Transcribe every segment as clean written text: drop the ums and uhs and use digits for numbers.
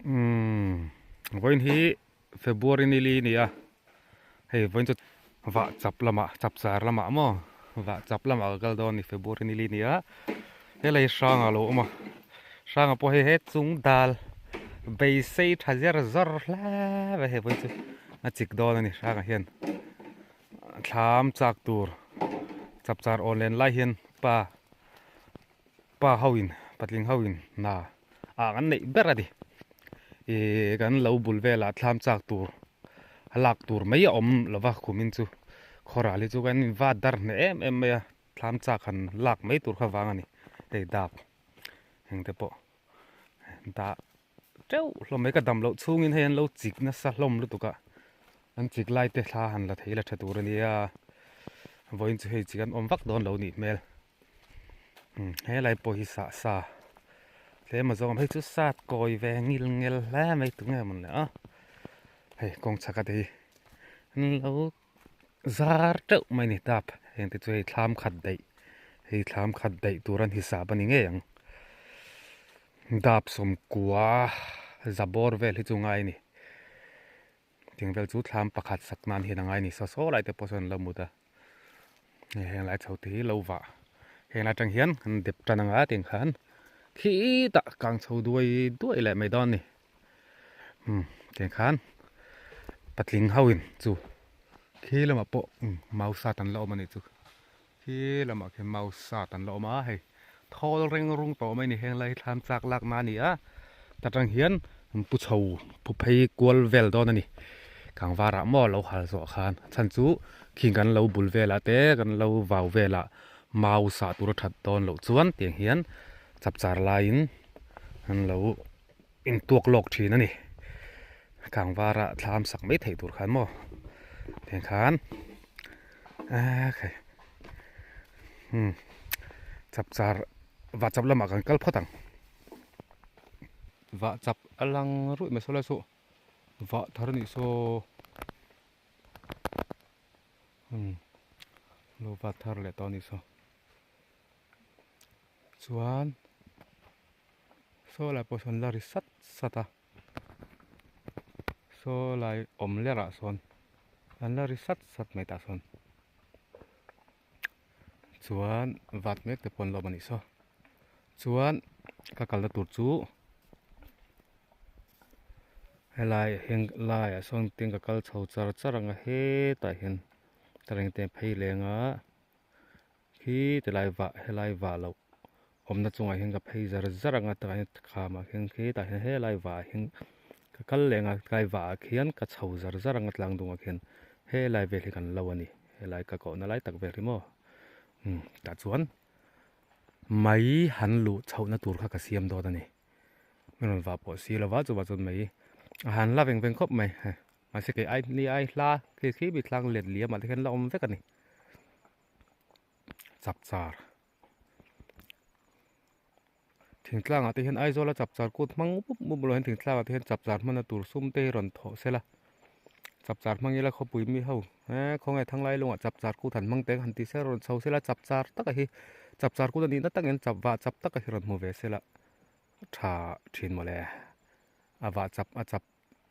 Voin hi February ni li ni a hei voin chu wa chap lama chap char lama mo wa chap lama gal don ni February ni li ni a helai sang a lo ma sang a po he he chung dal bei sei thazer zar hla ve he voin chu a chik don ani sang a hian thlam chak tur chap char online lai hian pa hawin patling hawin na a an nei beradi kan lo bul vela thlam chak tur halak tur mai om lova khumin chu khorali chu kan va dar ne em ya thlam chak khan lak mai tur kha wangani te dap hengte po da treu lo mai ka dam lo chungin hen lo chik na sa hlom lu tuka an chik lai te thla han la theila tha tur ania voin chu hei chikan om vak don lo ni mel he lai po hi sa thế mà do mấy chú sát coi về ngil lá mấy tụi nghe mình nữa hey con chắc cái gì lâu zar trâu mày nè tap hiện tại tôi tham khát đầy turan hisab anh nghe yang đáp som quá zabor về thì chung ai nè tiếng về chú tham pakhat sắc nan hiện ngay nè so lại tới person lâu một ta hiện lại cháu tí lâu vạ hiện lại chẳng hiến đẹp trần ngã tiếng khán khi ta càng sâu đuôi lại mày đón nè tiếng khán bắt linh hawin chú khi là mà bộ màu sa tan lỗ mà này chú khi là mà cái màu sa tan lỗ mà hay thô reng rung tổ mày này hiện lại tham giác lạc mà nè á ta chẳng hiến pu sầu pu pay qual vel đón nè càng vara mò lâu hal rõ khan chân chú khi gần lâu bul về là té gần lâu vào về là màu sa tu thật đón lâu chuan tiếng hiến chap char lain an lo in tuak lok thina ni kang wara thlam sak mai thei tur khan mo theng khan khay chap char wa chap lama kan kal photang wa chap alang ru me sola so wa thar ni so lo wa thar le to ni so chuan so lại person la risat sata so lại lera son an la risat sat mai ta son chuan vat mek te pon lo mani so chuan ka kal na tur chu helai heng lai son ting ka kal chho char charanga he ta hen tareng te phei lenga khi te lai wa helai wa lo omna chunga heng ka phei zaranga ta khama heng khi ta he lai wa heng ka kal lenga kai wa khian ka chho zaranga tlang dunga khian he lai ve kan lawani he lai ka ko na lai tak ve rimo ta chuan mai han lu chho na tur kha ka siam do da ni men wa po si lawa chu wa chun mai han la veng khop mai ma se ke ai ni ai la ke khi bi tlang let lia ma the la om ve ka ni chap char thỉnh tlang ati hian ai zola chap char kut mang mu lo hen thỉnh tlang ati hian chap char man tur sum te ron tho sela chap char mang ila kho pui mi ho khong ai thang lai lunga chap char ku than mang te han ti se ron chho sela chap char tak hi chap char ku ni na tak en chap wa chap tak hi ron mu ve sela tha thin mo le awa chap a chap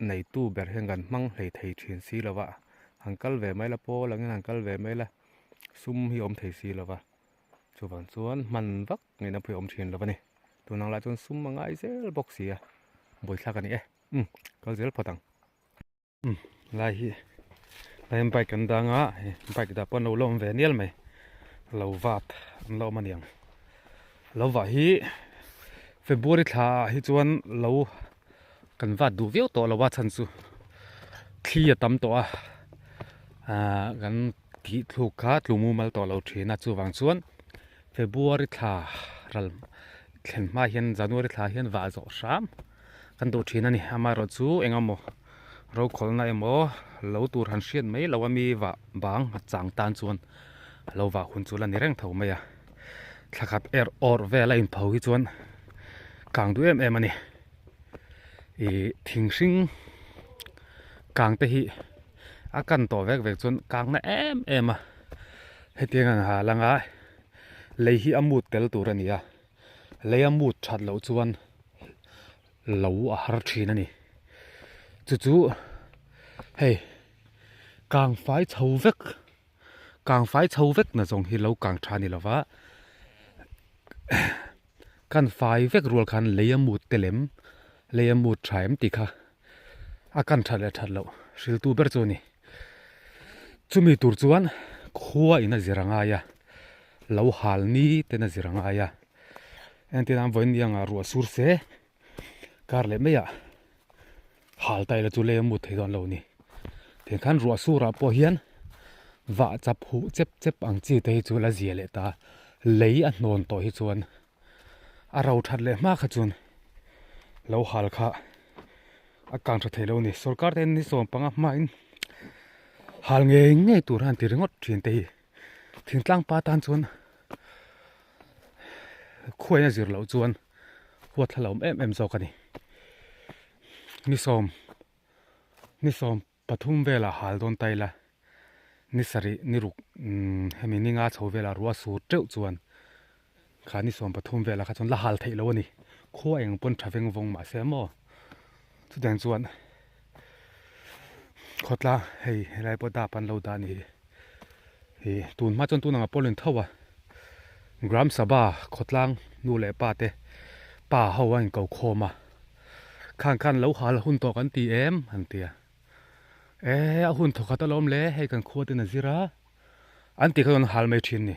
nei tu ber hengan mang hlei thei thin si lawa hankal ve mai la po lang hankal ve mai la sum hi om thei si lawa chuwan chuan man vak nge na phui om thin lawa ni tunang la chun sum mangai zel box ya boi thla kan e kal zel photang lai hi lai bike kan danga bike da pon lo lom ve nial mai lo wat lo maniang lo wa hi February tha hi chuan lo kan wat du viu to lo wa chan chu thlia tam to kan ki thlu kha tlumu mal to lo thina chu wang chuan February tha ral thlen ma hian January tha hian wa zo sam kan do thina ni ama ro chu engamo ro kholna emo lo tur han hriat mai lo ami wa bang chang tan chuan lo wa hun chu la ni reng tho mai a thakhat or vela in pho hi chuan kang du em ani thing hring kang te hi akan to vek chuan kang na em a hetiang an ha langa lei hi amut tel tur ania lei amut that lo chuan lo a har thin ani chu hei kang fai chho vek na zong hi lo kang thani lova kan fai vek rual khan leyamut telem leyamut thaim tikha akan thale thalo sil tu ber chu ni chumi tur chuan khuwa ina ziranga ya lo hal ni tena ziranga ya entinam voin yang a ruwa sur se karle meya hal tai la chu leyamut thei don lo ni ten khan ruwa sura po hian wa chap hu chep ang chi te chu la ziale ta lei a hnon to hi chuan a ro that le ma kha chun lo hal kha a kang tha thei lo ni sarkar ten ni som panga ma in hal nge tur han tiringot thin te hi thin tlang pa tan chuan khuai na zir lo chuan huat thalom em zo ka ni ni som pathum vela hal don taila ni sari ni ruk hemi ni nga chho vela ruwa sur teu chuan khani som pathum vela kha chon la hal thei lo ni khuwa eng pon thaveng vong ma se mo chu dang chuan khotla hei helai po da pan lo da ni hi tun ma chon tu na polin thawa gram saba khotlang nu le pa te pa hawan ko khoma khan lo hal hun to kan ti em han tia a hun tho khata lom le hei kan khot na zira an ti khon hal mai thin ni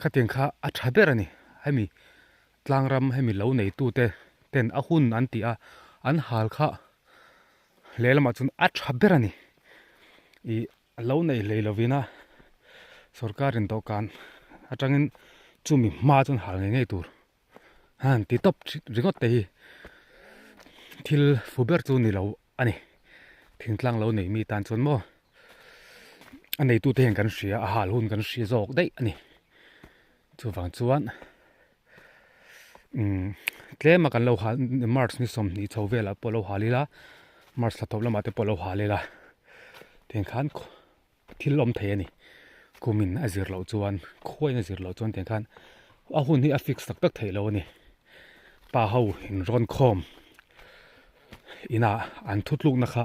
khating kha a thaber ani hemi tlangram hemi lo nei tu te ten a hun an ti a an hal kha lelama chun a thaber ani I lo nei leilovina sarkarin to kan atangin chumi ma chun hal nge tur han ti top ringot te hi thil fuber chu ni lo ani thingtlang lo nei mi tan chon mo anei tu te heng kan hria a hal hun kan hria zok dei ani chu wang chuan tlema kan lo hal march ni som ni chovela polo halila march la tobla mate polo halila ten khan thilom thei ani kumin azir lo chuan khoi na zir lo chuan ten khan a hun hi a fix tak tak thei lo ni pa ho in ron khom ina an thutluk na kha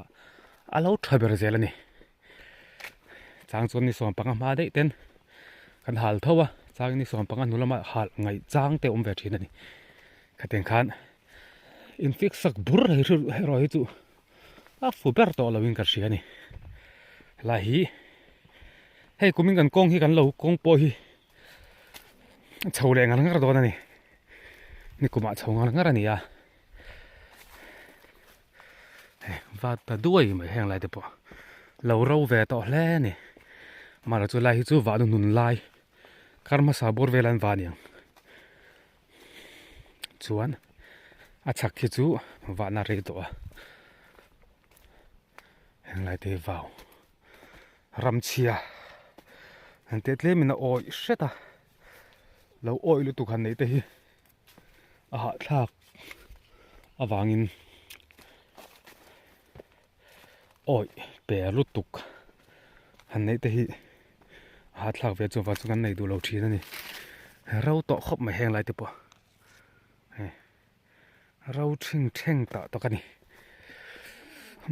alo thaber zel ani chang chon ni som panga ma dei ten kan hal thowa chang ni som panga nulama hal ngai chang te ve thin ani khaten khan in fix sak bur ro hi chu a fuber to loving kar sia ni la hi hei kumin kan kong hi kan lo kong po hi chhole ngal ngar do na ni kuma chhong ngal ngar ani ya va ta duai mai heng lai te po lo ro ve to hle ni mara chu lai hi chu va nun lai karma sabor velan vaniang chuan a chak hi chu va na re to heng lai te vào ram chia an te tle mina oi sheta lo oi lu tu khan nei te hi a ha thak awangin oi pe lu tuk han nei te hi ha thak ve chu wa chu kan nei du lo thina ni rau to khop mai heng lai te po rau thing ta to kani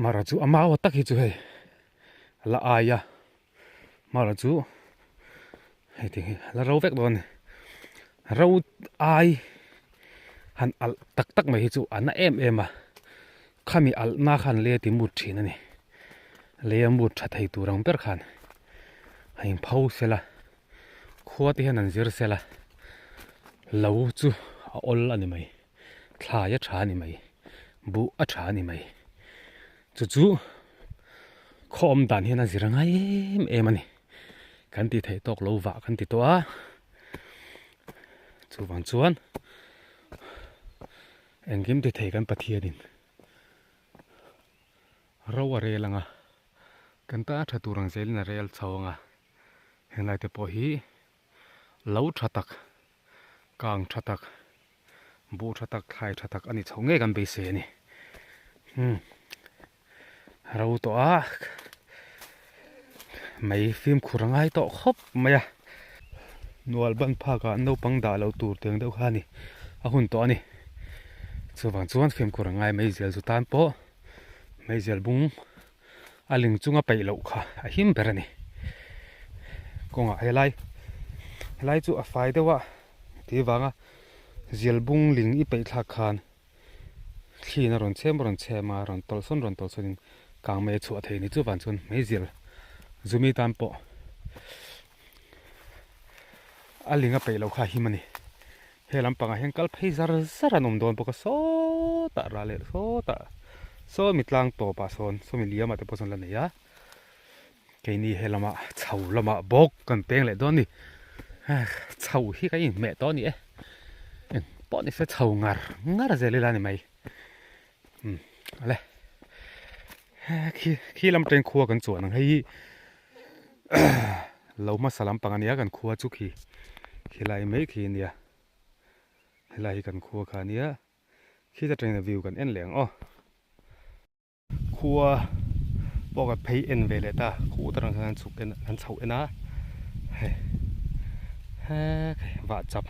mara chu amawa tak hi chu hei la aya mara chu hei ti la rau vek don rau ai han al tak mai hi chu ana em a khami al na khan le ti mut thin ani le mut tha thei turang per khan hain phau sela khuati han an zir sela lo chu a ol ani mai thla ya tha ni mai bu a tha ni mai chu khom dan hian a ziranga em ani kan ti thei tok lo wa kan ti to a chu wang chuan engim ti thei kan pathianin rawa re langa kan ta tha turang zelina rel chawanga henglai te po hi lo thatak kang thatak bu thatak thai thatak ani chonge kan be se ni rau to a mai phim khurangai to khop maya nual ban pha ka no pang da lo tur teng deuh khani a hun to ani chuwang chuan phim kur ngai mai zel zu tan po mai zel bung aling chunga pei lo kha a him berani konga helai chu a fai dewa ti wanga zel bung ling i pei thla khan thina ron chema ron tol son kang me chu a thei ni chu wan chun mai zel zumi tan po alinga pei lo kha himani helam panga henkal phei zar anom don poka so ta rale so mitlang to pa son so mi liama te poson la ne ya ke ni helama chau lama bok kan peng le don ni chau hi ka in me to ni e po ni se chau ngar zele la ni mai ale khi lam tren khuwa kan chuan ang hei lo ma salam pangania kan khuwa chu khi lai mai khi nia helai kan khuwa kha nia khi ta train view kan en leng khuwa poka phei en vele ta khu tarang kan chuk en an chau ena wa chap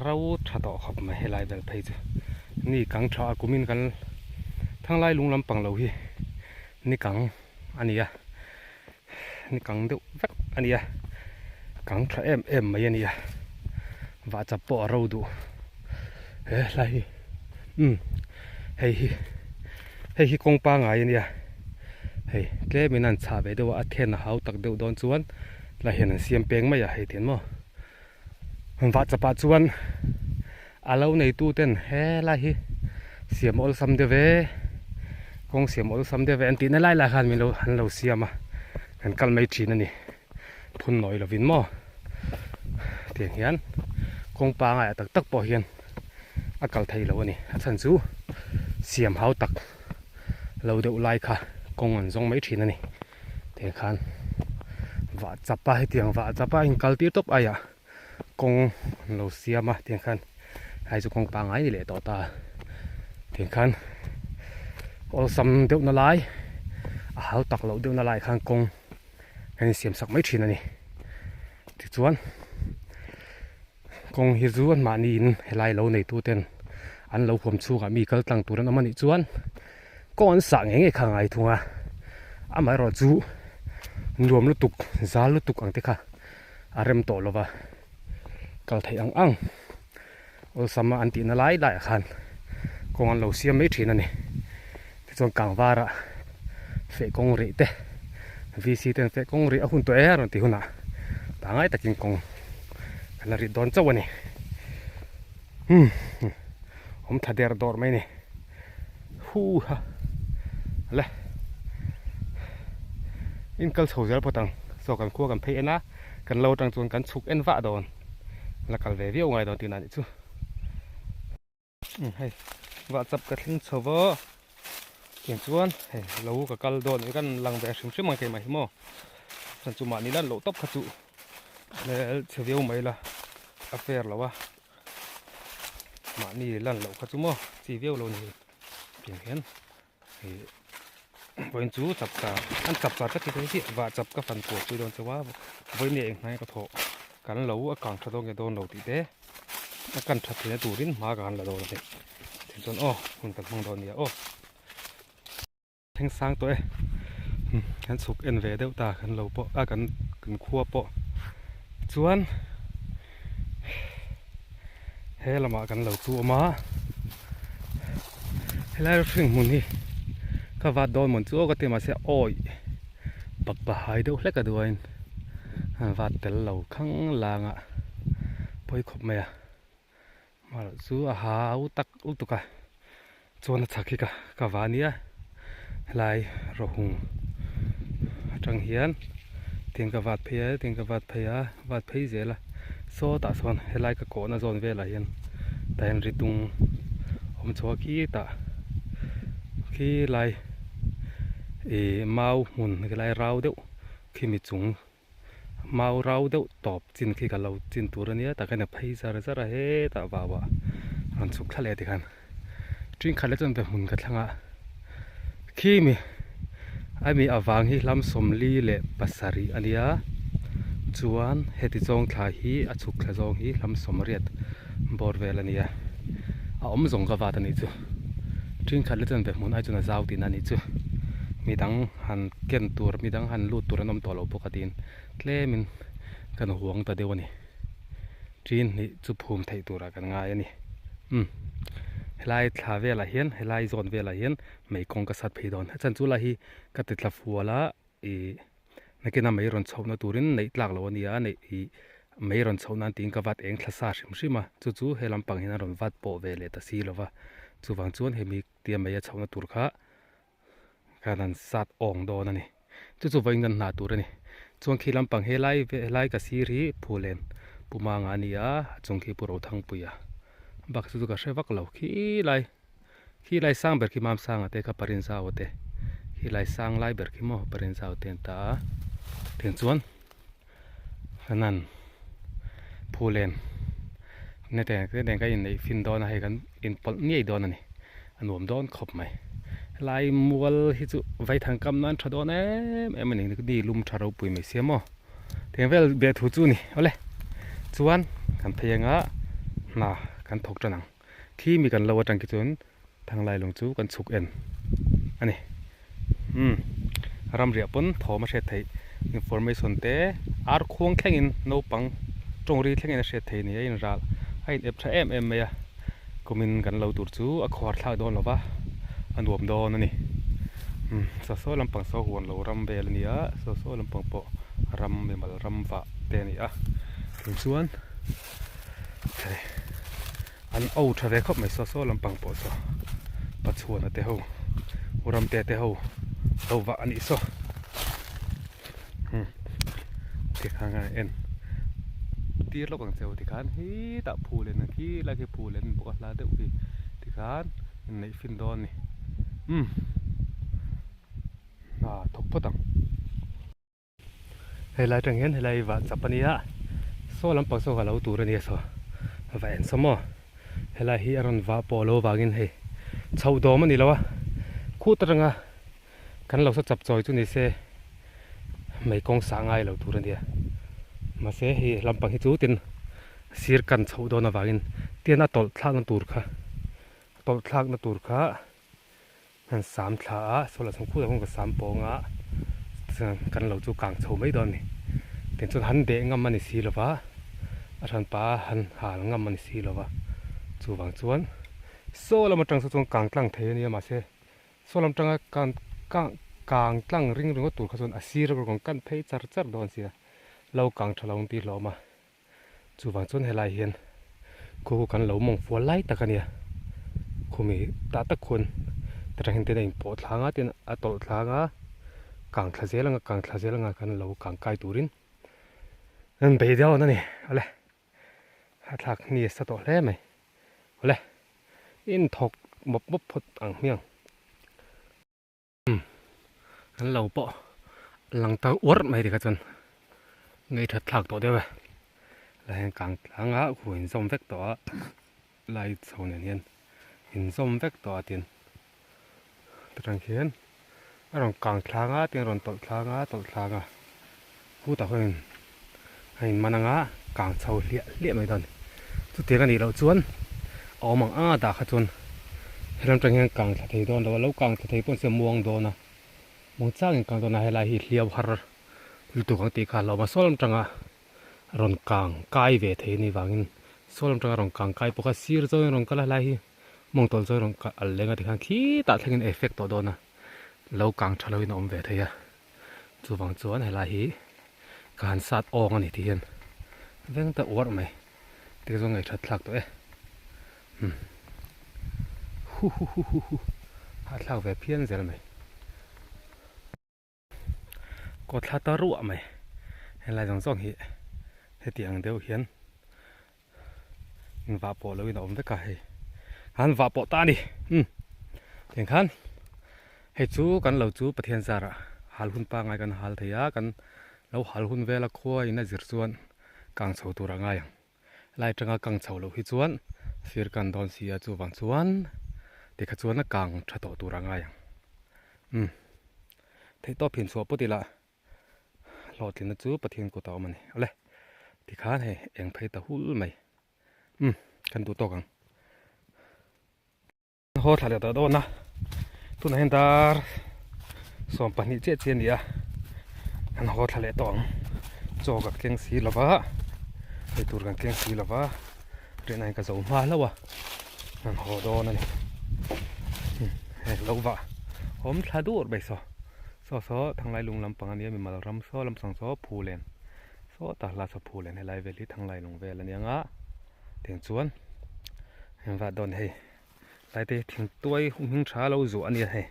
rau tha to khop ma helai vel phei chu ni kang tha kumin kan thang lai lung lam pang lo hi ni kang ania ni kang deuh vek ania kang tha em mai ania wa chap po ro du lai hei kong pa ngai ania hei tle minan cha ve dewa a then hau tak deuh don chuan la hian an siam peng mai a hei tin mo wa chapa chuan alo nei tu ten lai hi siam ol sam de ve kong siam ol sam de ve an ti na lai la khan mi lo han lo siama kan kal mai thin ani phun noi lovin mo tiang hian kong pa ngai tak po hian a kal thei lo ani a chan chu siam hau tak lo deuh lai kha kong an zong mai thin ani te khan wa chapa hi tiang wa chapa in kal tir top aya kong lo siama tiang khan hai chu kong pa ngai ni le to ta tiang khan ol sam deuh na lai a hau tak lo deuh na lai khan kong kan siam sak mai thin ani ti chuan kong hi zuan ma ni in helai lo nei tu ten an lo khom chu ga mi kal tlang turan amani chuan ko an sa nge khangai thunga amai ro chu nuam lu tuk zal lu tuk ang te kha arem to lova kal thei ang ol sama an ti na lai khan kong an lo siam mai thin ani ti chuan kang wara fe kong ri te vc ten fe kong ri a hun to e ron ti huna tangai takin kong kana ri don chawani om thader dor mai ni hu ha le in kal chhozel potang so kan khuwa kan phei ena kan lo tang chuan kan chuk en wa don la kal ve viau ngai don tin ani chu hei wa chap ka thling chowo ken chuan hei lo ka kal don kan lang ve shim mai ke mai mo chan chu ma ni lan lo top kha chu le chheviau mai la affair lawa ma ni lan lo kha chu mo chi viau lo ni pin hian voin chu chap ka an chap ka ti hi wa chap ka fan ko chu don chawa voi ne ngai ka tho kan lo a kang tha dong ge don lo ti te a kan tha thina turin ma gan la do le tin ton hun tak mong don ya theng sang to kan suk en ve deuh ta kan lo po a kan khuwa po chuan he lama kan lo chu ma helai ring mun hi ka va don mon chu ka te ma se oi bak ba hai deuh hlek a duain va tel lo khang langa poi khop me a mal chu a hau tak ultuka chuan a thakhi ka va nia helai ro hung atang hian ting ka vat phei vat phei zela so ta son helai ka ko na zon vela hian taen ritung om chwa ki ta khi lai mau mun cái lai rau deuh khi mi chung mau rau deuh top chin khi ka lo chin tur ania ta kana phei zara he ta wa ran chuk thale ti khan tring khale chon be mun ka thlanga khi mi ami awang hi lam somli le pasari ania chuan heti chong thla hi a chuk thla zong hi lam somriat bor vel ania อมส่งกว่าตันนี้จูทิ้งขัดเล่นแบบมุนไอจูน่าเจ้าตีนั่นนี่จูมีดังหันเก็นตัวมีดังหันลูดตัวน้ำตัวเราปกติเล่มินกันห่วงตัวเดียวนี่จีนนี่จูภูมิไทยตัวละกันง่ายนี่ไล่ทาเวลาเห็นไล่โซนเวลาเห็นไม่คงกษัตริย์พิดอนฉันจูละฮีกัดติดละฟัวละนักกินน้ำไม่รอนชาวนาตูรินในหลักเราเนี่ยในไม่รอนชาวนาติงกับวัดเองคลาสาชิมชิมาจู่ๆเฮลัมปังเห็นรอนวัดโปเวเลตสีละวะจู่ฟังจวนเฮมีเตรียมไม่ชาวนาตูร์ค่ะการนั้นสัตว์อ่องโดนนี่จู่ๆวันนั้นนาตูรนี่จวงขีลัมปังเฮไล่กับซีรีผู้เล่นผู้มางานี่อ่ะจงขีผู้เราทั้งปุยอ่ะบักจู่ๆก็เชฟักเราขี้ไล่สร้างเบิร์กิมามสร้างอ่ะเตะกับปริญญาโอเตขี้ไล่สร้างไล่เบิร์กิมอปริญญาโอเตนตาถึงจวนนั้นผู้เล่นเนี่ยแต่ก็ยินในฟินโดนให้กันอินปนนี่โดนนี่อันรวมโดนขบไหมลายมัวที่จุไว้ทางกำนันชดโดนมันนี่ก็ดีลุมชาเราปุยไม่เสียมั้งถึงเวลเบียดหูจูนี่เอาเลยจวนกันพยังอ่ะน่ะกันถกจังขี้มีกันเราจังกิจวนทางลายลงจูกันสุกเอ็นอันนี้รำเรียบปนทอมาเช็ดไทยinformation เตะอาร์ควงแข่งอินโนปังจงรีแข่งอินเช็ดไทยนี่อินรักให้เอฟเอ็มไหมอะก็มินกันเราตูดจูอควาร์ทลาโดนหรอปะอันรวมโดนนี่โซ่ลำปังโซ่หัวเรารำเบลนี่อะโซ่ลำปังโปรำเบลรำฟ้าเตนี่อะถึงส่วนอันเอาทะเลครบไม่โซ่ลำปังโปโซ่ปัจจุบันเตะหูรำเตะหูเอาว่าอันนี้โซ่ที่ข้างเอ็นตีรถกังเซลที่ข้างฮีตะพูเลนที่ลากพูเลนบอกว่าลาเดือดที่ข้างในฟินดอนนี่ทบตังเฮลัยจังเห็นเฮลัยว่าจับปนีอะโซ่ลำปังโซ่กับเราตัวนี้โซ่แหวนสมอเฮลัยฮีอรันว่าโปโลวากินเฮชาวดอมันนี่แล้ววะคู่ตรังอ่ะกันเราสักจับจอยจุนี่เซ่ไม่กงสางไงเราตัวนี้มาเซ่ฮีลำปังฮิจูตินสีร์กันชาวดอนวากินเตียนตอลทางนัตูร์ค่ะตอลทางนัตูร์ค่ะมันสามท้าโซลาสงคู่แต่ผมก็สามปองอ่ะกันเราจูกางชาวไม่ดอนนี่เป็นจนหันเดงงมันสีหรอวะอาจารย์ป้าหันหาลงมันสีหรอวะจูวังจวนโซลามาจังสงกางตั้งเทนี่มาเซ่โซลามาจังกางตั้งริงก็ตูร์ขจนอาศีรก็กงกันเพย์จัดโดนเสียเรากางฉลองตีเรามาจูวังจวนเฮลัยเห็นกูกันเรามองฟัวไล่ตะกันเนี่ยกูมีตะคนแต่เห็นแต่ในปอดหางอ่ะเต็นอัตโตหางอ่ะกางทะเซลังกันเรากางไกตูรินนั่นไปเดียวนั่นนี่อะไรหลักนี่สะต่อแล้วไหมอะไรอินทกบบพดอ่างเมียงนั่นเราปอหลังตาอวดไม่ดีกันจนไงถัดหลักตัวเดียวไปแล้วกางหางอ่ะกูเห็นส้มเฟกตัวลายโซนเนี่ยเห็นส้มเฟกตัวเตียนตรังเขียนรองกางทางอ่ะเตียนรองตดทางอ่ะกูตะเพิ่งให้มันงะกางเสาเลี้ยไม่ทันทุกเทียกันนี่เราชวนออกมังด่าขจนให้เราจังเห็นกางทะเลโดนเรากางทะเลปนเสียมวงโดนนะมองจ้างกางตัวนั้นให้ลายเลี้ยวหาร์หรือตัวกางตีขาเรามาซ้อมจังอ่ะรองกางไกเวทีนี่วางินซ้อมจังรองกางไกปกติซีร์จอยรองก็ลายมองตัวจอยรองก็อะไรกันที่ข้างขี้ตัดให้เงินเอฟเฟกต์ตัวโดนนะเรากางทะเลนอมเวทีอ่ะจูวังจวนให้ลายการสัตว์ออกนี่ที่เห็นเรื่องแต่อวดไหมที่ตรงไหนชัดหลักตัวหัดหลักแบบเพี้ยนเสียไหมกดทัดตะรั่วไหมเห็นอะไรสองเหตุอย่างเดียวเห็นว่าปอเลยนอมไปไกลหันว่าปอตาดิอย่างนั้นให้จูกันเราจูประเทศสาระหัลหุ่นปางไงกันหัลเทียกันเราหัลหุ่นเวลาควายน่าจะส่วนกางเสาตัวง่ายไล่จังกางเสาเราหิจวนฟิร์กันตอนเสียจูวังจวนเด็กจวนนักกางชัดตัวง่ายที่ต่อเพียงสัวปติละหลอดที่นั่นจูประเทศกูต่อมันเอาเลยที่ข้าให้เองไปตะหุ่นไหมกันตัวโตกัน ho thale ta do na tu na hen dar som pani che che nia an ho thale tong cho ka keng si lova e tur kan keng si lova re nai ka zo ma lawa an ho do na ni he lova hom thadur bai so thang lai lung lam pang ania mi mal ram so lam sang so phu len so ta la so phu len he lai veli thang lai lung vel ania nga teng chuan hem va don hei lai te thing tuai hung tha lo zu ania hei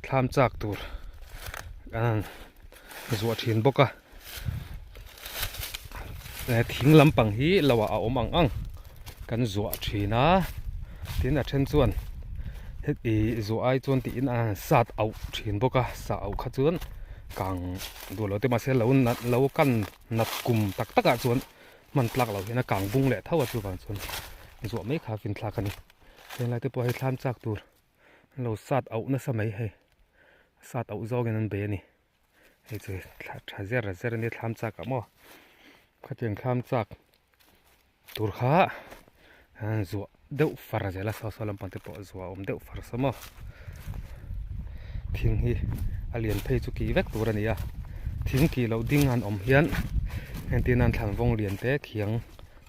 thlam chak tur an zuwa thin boka thing lampang hi lawa a om ang kan zuwa thina tin a then chuan he zuwa ai chuan ti in a sat au thin boka sa au kha chuan kang du lo te ma se lo kan nat kum tak taka chuan man tlak lo hina kang bung le thawa chu wang chuan zuwa mai kha fin thlak ani ten lai te po hi thlam chak tur lo sat au na samai he sat au zogin an be ni hei chu tha zer ni thlam chak amo khateng thlam chak tur kha an zuwa deuh far zela so lam pante po zuwa om deuh far samo thing hi alian phei chu ki vek tur ania thing ki lo ding an om hian en tin an thlang vong lian te khiang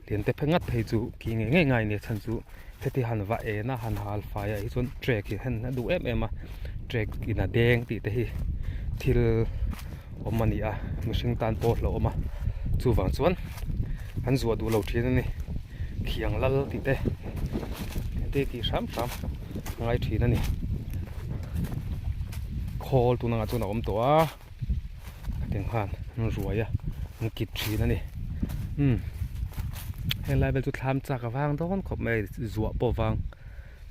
lian te phengat phei chu ki nge ngai ni chan chu heti han va e na han hal fa ya hi chun trek hi hen na du em a trek in a deng ti te hi thil omani a mihring tan po lo oma chu wang chuan an zuwa du lo thin ani khiang lal ti te ki sam ngai thin ani khol tu na chu na om to a teng han ruaya an kit thin ani hen lai bel chu thlam chak awang don khop mai zuwa po wang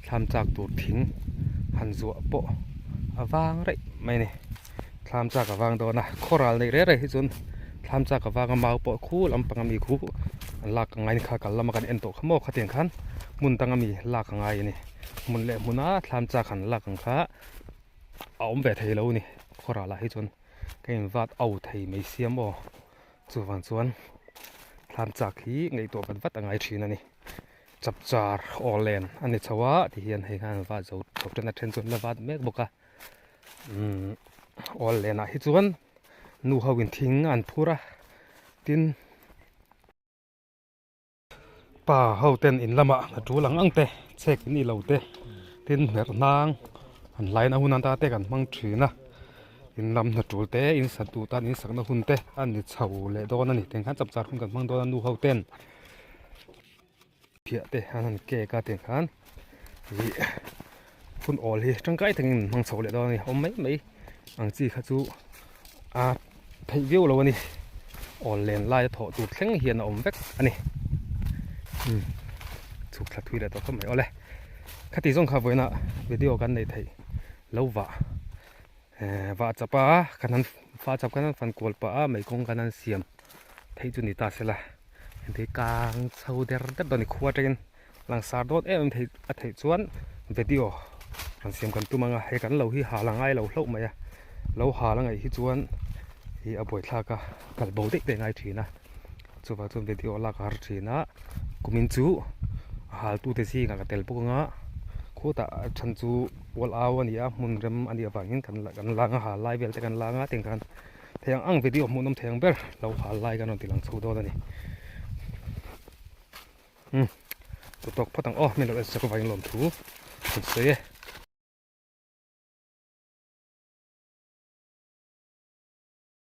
thlam chak tur thing han zuwa po awang rei mai ni thlam chak awang do na khoral nei re hi chun thlam chak awang mau po khu lampang mi khu lak ngai kha kal lama kan en to khamo khateng khan mun tangami lak ngai ni mun le muna thlam chak khan lak ang kha aum ve thei lo ni khorala hi chun kain wat au thei mai siam o chu wan chuan thlam chak hi ngei to ban wat angai thin ani chap char olen ani chawa ti hian hei khan wa zo thoptena then chun la wat mek boka olen a hi chuan nu hawin thing an phura tin pa hoten in lama na tu lang angte chek ni lote tin mer nang an line a hunan ta te kan mang thina in lam na tul te in satu tan in sakna hun te an ni chho le don ani teng khan chap char hun kan mang don nu hoten phia te han ke ka teng khan hi hun ol hi tangkai tengin mang chho le don ni om mai ang chi kha chu a thei view lo ani ol len lai tho tu thleng hian om vek ani chuk thla thui le to khom mai ole khati jong kha voina video kan nei thei lova wa chapa kanan fa chap kanan fan kol pa a mai kong kanan siam thei chu ni ta sela ente kang chho der don ni khuwa train lang sar dot em thei a thei chuan video ran siam kan tu manga he kan lo hi halangai lo hlo mai a lo halangai hi chuan hi a boi thla ka kal bo de ngai thina chuwa chun video la kar thina kumin chu hal tu te si nga tel pu nga khota chan chu wal awani a mun rem ani awangin kan langa ha live vel te kan langa teng kan theng ang video munam theng ber lo ha lai kan ti lang chu do ni to tok phatang oh me lo se ko vain lom thu se